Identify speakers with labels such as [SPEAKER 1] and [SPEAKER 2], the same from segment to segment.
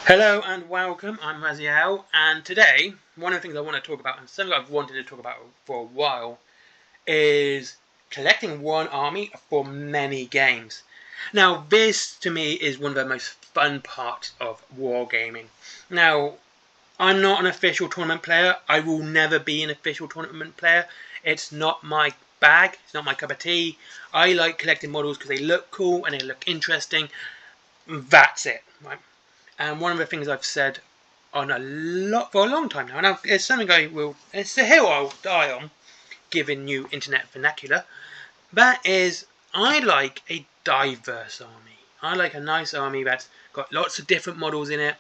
[SPEAKER 1] Hello and welcome, I'm Raziel, and today one of the things I want to talk about, and something I've wanted to talk about for a while, is collecting one army for many games. Now this to me is one of the most fun parts of wargaming. Now I'm not an official tournament player, I will never be an official tournament player, it's not my bag, it's not my cup of tea. I like collecting models because they look cool and they look interesting, that's it, right? And one of the things I've said for a long time now, and it's something it's a hill I'll die on, given you internet vernacular. That is, I like a diverse army. I like a nice army that's got lots of different models in it,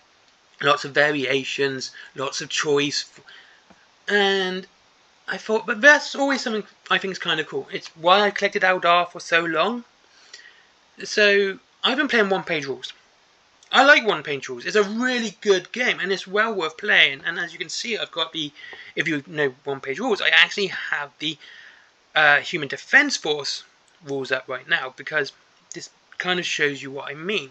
[SPEAKER 1] lots of variations, lots of choice, and I thought, but that's always something I think is kind of cool. It's why I collected Eldar for so long. So I've been playing one-page rules. I like one-page rules. It's a really good game, and it's well worth playing. And as you can see, I've got if you know one-page rules, I actually have the Human Defense Force rules up right now, because this kind of shows you what I mean.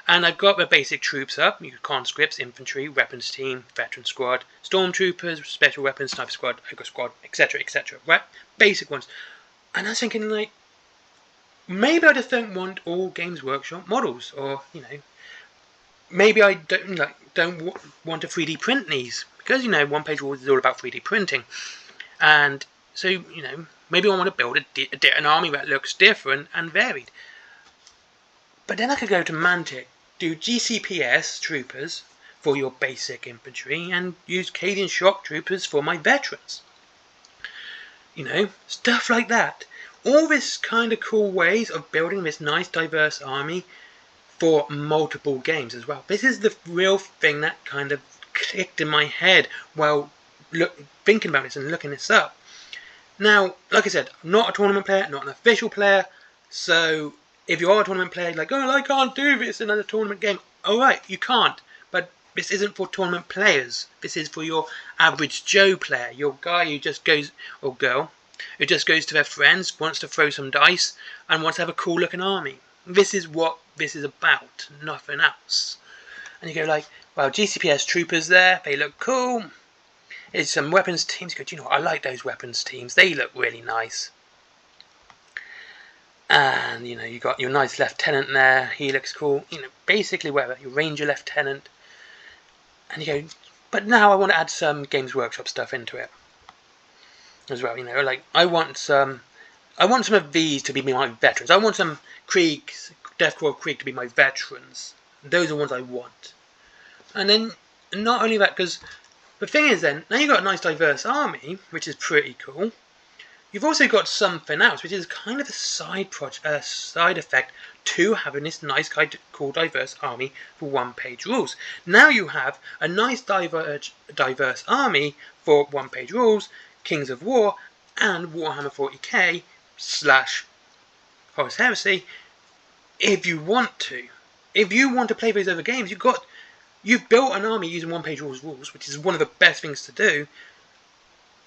[SPEAKER 1] And I've got the basic troops up, conscripts, infantry, weapons team, veteran squad, stormtroopers, special weapons, sniper squad, ogre squad, etc., etc. Right? Basic ones. And I was thinking, like, maybe I just don't want all Games Workshop models, or, maybe I don't want to 3D print these, because one-page rules is all about 3D printing, and so maybe I want to build an army that looks different and varied. But then I could go to Mantic, do GCPS troopers for your basic infantry, and use Cadian shock troopers for my veterans. Stuff like that. All this kind of cool ways of building this nice diverse army for multiple games as well. This is the real thing that kind of clicked in my head while thinking about this and looking this up. Now, like I said, I'm not a tournament player, not an official player, so if you are a tournament player, like, oh, I can't do this in a tournament game, alright, you can't, but this isn't for tournament players. This is for your average Joe player, your guy who just goes, or girl, who just goes to their friends, wants to throw some dice, and wants to have a cool looking army. This is what this is about, nothing else. And you go like, well, GCPS troopers there, they look cool. There's some weapons teams. You go, I like those weapons teams. They look really nice. And you got your nice lieutenant there. He looks cool. Basically whatever, your ranger lieutenant. And you go, but now I want to add some Games Workshop stuff into it as well. Like I want some of these to be my veterans. I want some Deathclaw Krieg to be my veterans. Those are the ones I want. And then, not only that, because the thing is then, now you've got a nice diverse army, which is pretty cool. You've also got something else, which is kind of a side effect to having this nice, cool, diverse army for one-page rules. Now you have a nice, diverse army for one-page rules, Kings of War, and Warhammer 40k / Horus Heresy. If you want to play those other games, you've built an army using one-page rules, which is one of the best things to do.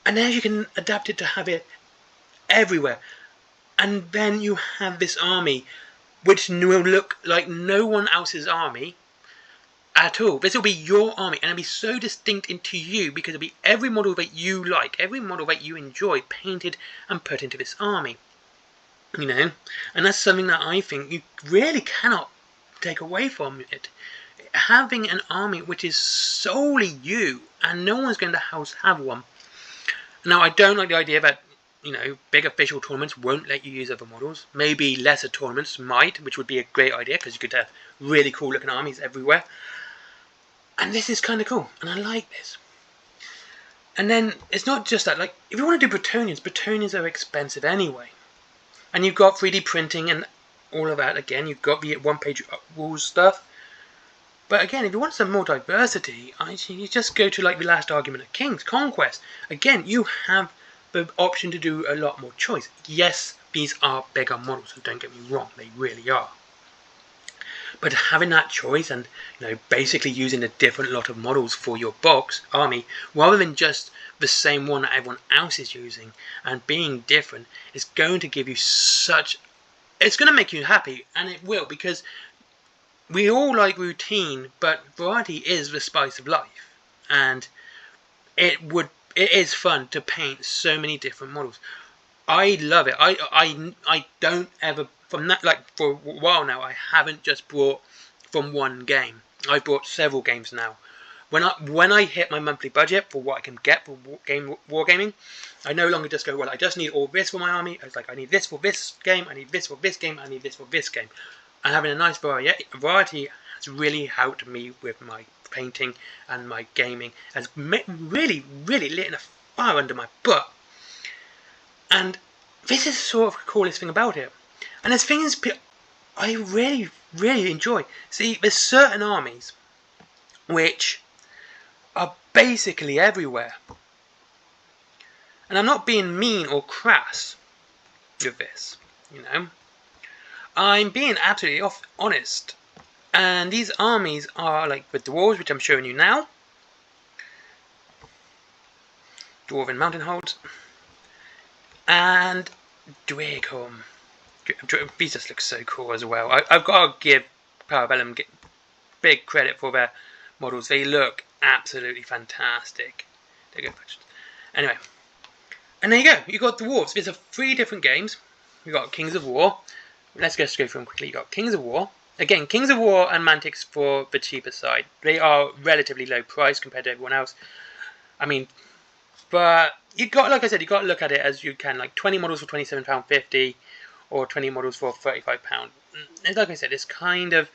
[SPEAKER 1] And now you can adapt it to have it everywhere. And then you have this army which will look like no one else's army at all. This will be your army, and it'll be so distinct into you, because it'll be every model that you like, every model that you enjoy, painted and put into this army. And that's something that I think you really cannot take away from it. Having an army which is solely you, and no one's going to have one. Now, I don't like the idea that big official tournaments won't let you use other models. Maybe lesser tournaments might, which would be a great idea, because you could have really cool looking armies everywhere. And this is kind of cool, and I like this. And then it's not just that. Like, if you want to do Bretonnians are expensive anyway. And you've got 3D printing and all of that. Again, you've got the one-page rules stuff. But again, if you want some more diversity, you just go to like the Last Argument of Kings, Conquest. Again, you have the option to do a lot more choice. Yes, these are bigger models, so don't get me wrong, they really are. But having that choice and basically using a different lot of models for your box army, rather than just the same one that everyone else is using, and being different, is going to give you it's going to make you happy, and it will, because we all like routine, but variety is the spice of life, and it is fun to paint so many different models. I love it. I don't ever from that, like, for a while now. I haven't just bought from one game. I've bought several games now. When I hit my monthly budget for what I can get for wargaming, I no longer just go, well, I just need all this for my army. It's like, I need this for this game, I need this for this game, I need this for this game. And having a nice variety has really helped me with my painting and my gaming. Has really lit a fire under my butt. And this is sort of the coolest thing about it. And there's things I really enjoy. See, there's certain armies which are basically everywhere. And I'm not being mean or crass with this, you know. I'm being absolutely honest. And these armies are like the dwarves, which I'm showing you now. Dwarven mountain holds. And Dwegholm. These just look so cool as well. I've got to give Parabellum big credit for their models. They look absolutely fantastic. They're good. Anyway, and there you go. You got dwarves. There's 3 different games. You got Kings of War. Let's just go through them quickly. You got Kings of War. Again, Kings of War and Mantics for the cheaper side. They are relatively low price compared to everyone else. I mean, but you got, like I said, you got to look at it as you can. Like 20 models for £27.50, or 20 models for £35. Like I said, it's kind of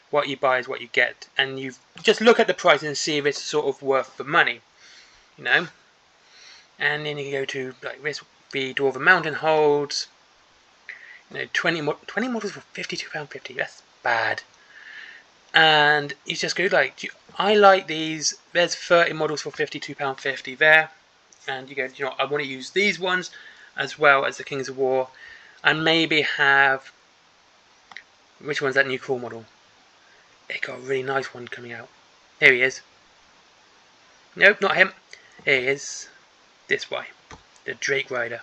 [SPEAKER 1] what you buy is what you get, and you just look at the price and see if it's sort of worth the money, you know. And then you go to, like, this would be Dwarven Mountain Holds. You know, 20 models for £52.50. That's bad. And you just go like, I like these. There's 30 models for £52.50 there. And you go, you know, I want to use these ones as well as the Kings of War, and maybe have, which one's that new cool model? It got a really nice one coming out. Here he is. Nope, not him. Here he is. This way, the Drake Rider.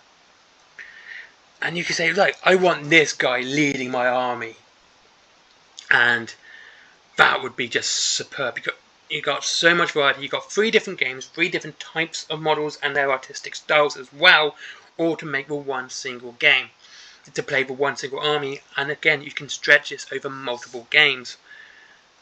[SPEAKER 1] And you can say, like, I want this guy leading my army, and that would be just superb. You got so much variety. You got 3 different games, 3 different types of models and their artistic styles as well, all to make the one single game, to play the one single army. And again, you can stretch this over multiple games,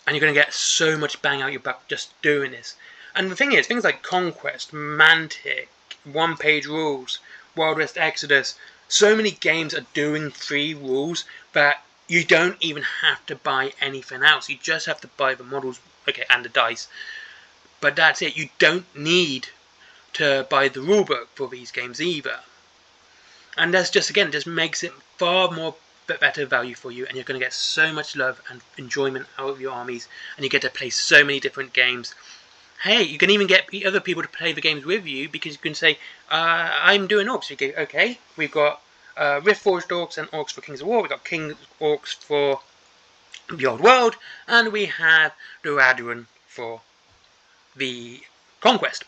[SPEAKER 1] and you're going to get so much bang out your butt just doing this. And the thing is, things like Conquest, Mantic, one-page rules, Wild West Exodus, so many games are doing 3 rules that you don't even have to buy anything else. You just have to buy the models, okay, and the dice. But that's it. You don't need to buy the rulebook for these games either. And that's just, again, just makes it far more better value for you, and you're going to get so much love and enjoyment out of your armies, and you get to play so many different games. Hey, you can even get other people to play the games with you, because you can say, I'm doing orcs. You go, okay, we've got Riftforged orcs and orcs for Kings of War. We've got King orcs for the Old World, and we have the Raduran for the Conquest.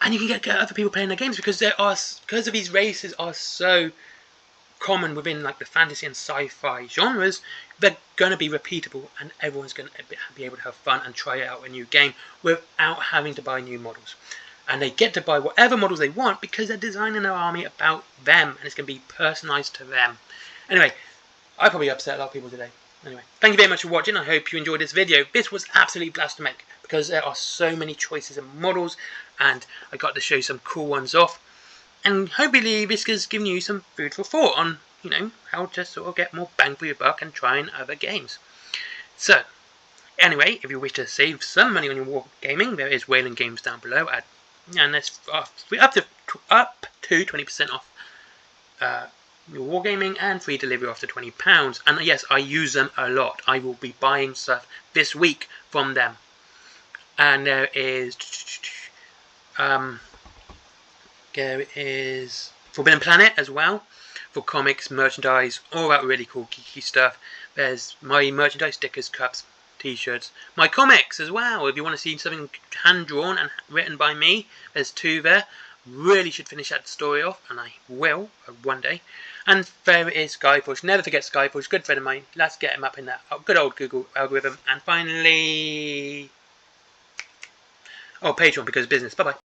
[SPEAKER 1] And you can get other people playing their games, because because of these races are so common within, like, the fantasy and sci-fi genres. They're going to be repeatable, and everyone's going to be able to have fun and try out a new game without having to buy new models. And they get to buy whatever models they want because they're designing their army about them, and it's going to be personalised to them. Anyway, I probably upset a lot of people today. Anyway, thank you very much for watching. I hope you enjoyed this video. This was absolutely blast to make, because there are so many choices of models, and I got to show some cool ones off. And hopefully this has given you some food for thought on, you know, how to sort of get more bang for your buck and try in other games. So, anyway, if you wish to save some money on your wargaming, there is Wayland Games down below, and that's up to 20% off your wargaming, and free delivery after £20. And yes, I use them a lot. I will be buying stuff this week from them. And there is Forbidden Planet as well, for comics, merchandise, all that really cool geeky stuff. There's my merchandise, stickers, cups, t-shirts, my comics as well. If you want to see something hand-drawn and written by me, there's 2 there. Really should finish that story off, and I will one day. And there it is, Skyforge. Never forget Skyforge, good friend of mine. Let's get him up in that good old Google algorithm. And finally, Patreon, because of business. Bye bye.